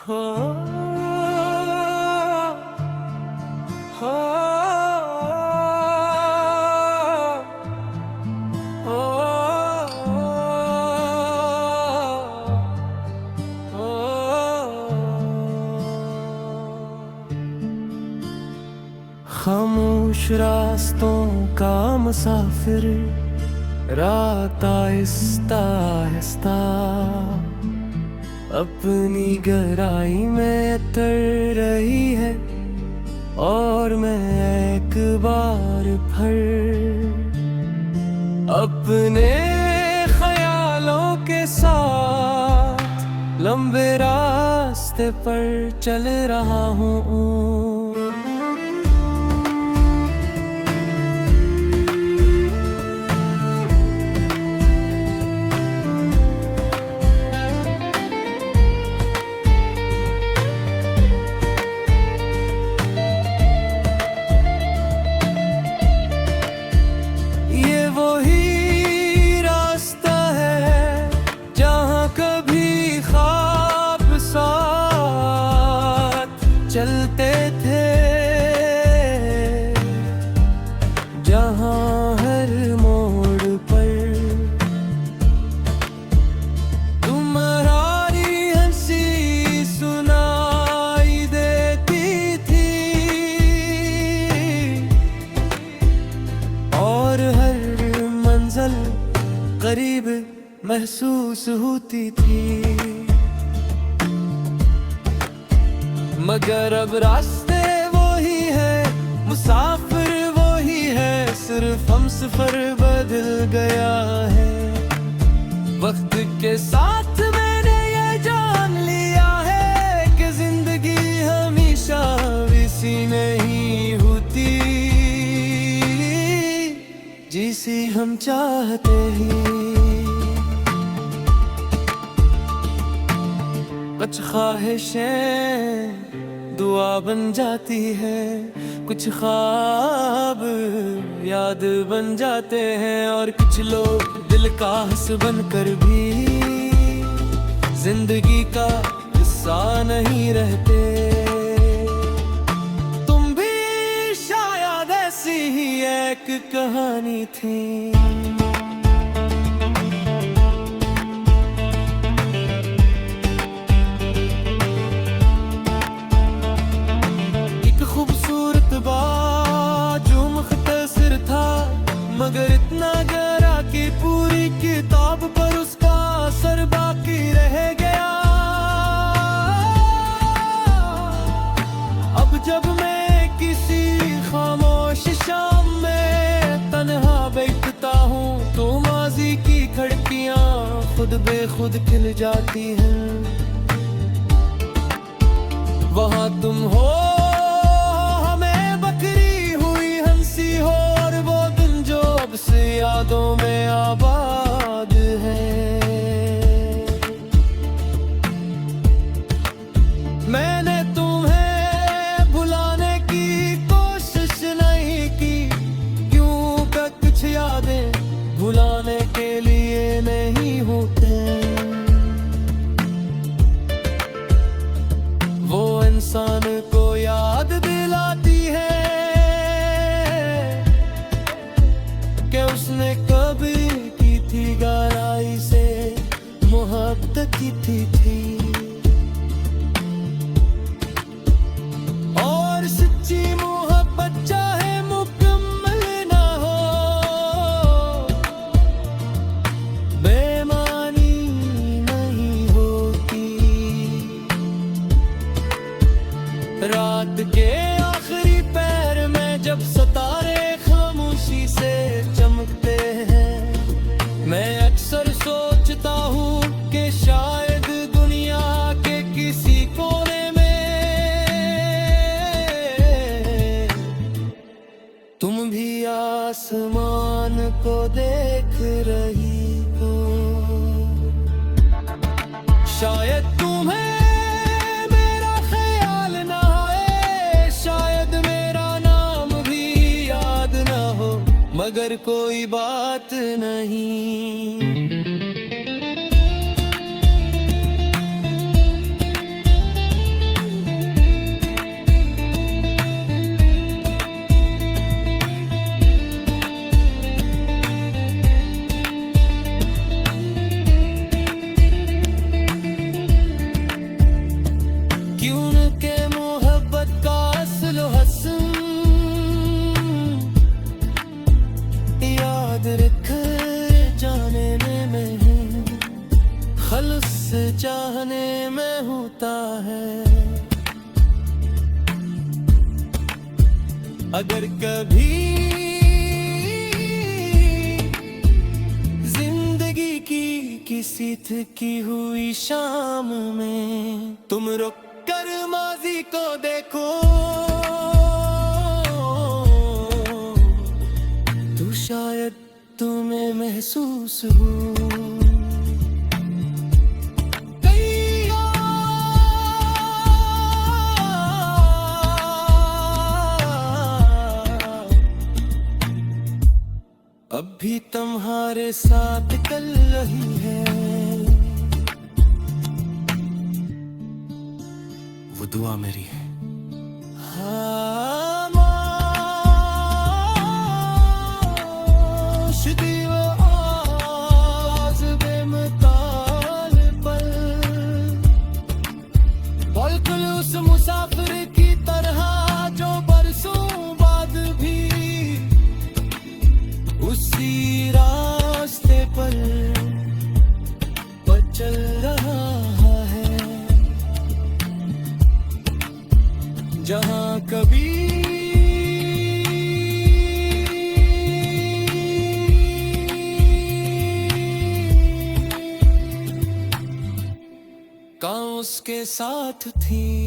हो हो खामोश रास्तों का मुसाफिर, रात आहिस्ता आहिस्ता अपनी गहराई में तर रही है। और मैं एक बार फिर अपने ख्यालों के साथ लंबे रास्ते पर चल रहा हूँ। चलते थे जहां हर मोड़ पर तुम्हारी हंसी सुनाई देती थी, और हर मंजिल करीब महसूस होती थी। मगर अब रास्ते वही है, मुसाफिर वही है, सिर्फ हम सफर बदल गया है। वक्त के साथ मैंने ये जान लिया है कि जिंदगी हमेशा वैसी नहीं होती जिसे हम चाहते हैं। कुछ ख्वाहिशें दुआ बन जाती है, कुछ ख्वाब याद बन जाते हैं, और कुछ लोग दिल का हंस बनकर भी जिंदगी का हिस्सा नहीं रहते। तुम भी शायद ऐसी ही एक कहानी थी। मगर इतना गहरा कि पूरी किताब पर उसका असर बाकी रह गया। अब जब मैं किसी खामोश शाम में तन्हा बैठता हूँ तो माजी की खिड़कियाँ खुद बेखुद खिल जाती हैं। वहाँ तुम हो, यादों में आबाद है। मैंने तुम्हें भुलाने की कोशिश नहीं की, क्योंकि कुछ यादें भुलाने के लिए नहीं होते। वो इंसान को याद दिलाती है कि उसने कभी की थी गहराई से मोहब्बत की थी। और सच्ची मोहब्बत चाहे मुकम्मल ना हो, बेमानी नहीं होती। रात के आखिरी पहर में जब सितारे खामोशी से चमकते हैं, मैं अक्सर सोचता हूँ कि शायद दुनिया के किसी कोने में तुम भी आसमान को देख रही हो। शायद तुम्हें मेरा ख्याल ना आए, शायद मेरा नाम भी याद ना हो, मगर कोई बात नहीं। चाहने में होता है। अगर कभी जिंदगी की किसी थकी हुई शाम में तुम रुक कर माजी को देखो, तो शायद तुम्हें महसूस हो अब भी तुम्हारे साथ कल रही है वो दुआ मेरी है। उस मुसाफिर की तरह जो बरसों बाद भी उसी रास्ते पर चल रहा है, जहां कभी कां उसके साथ थी।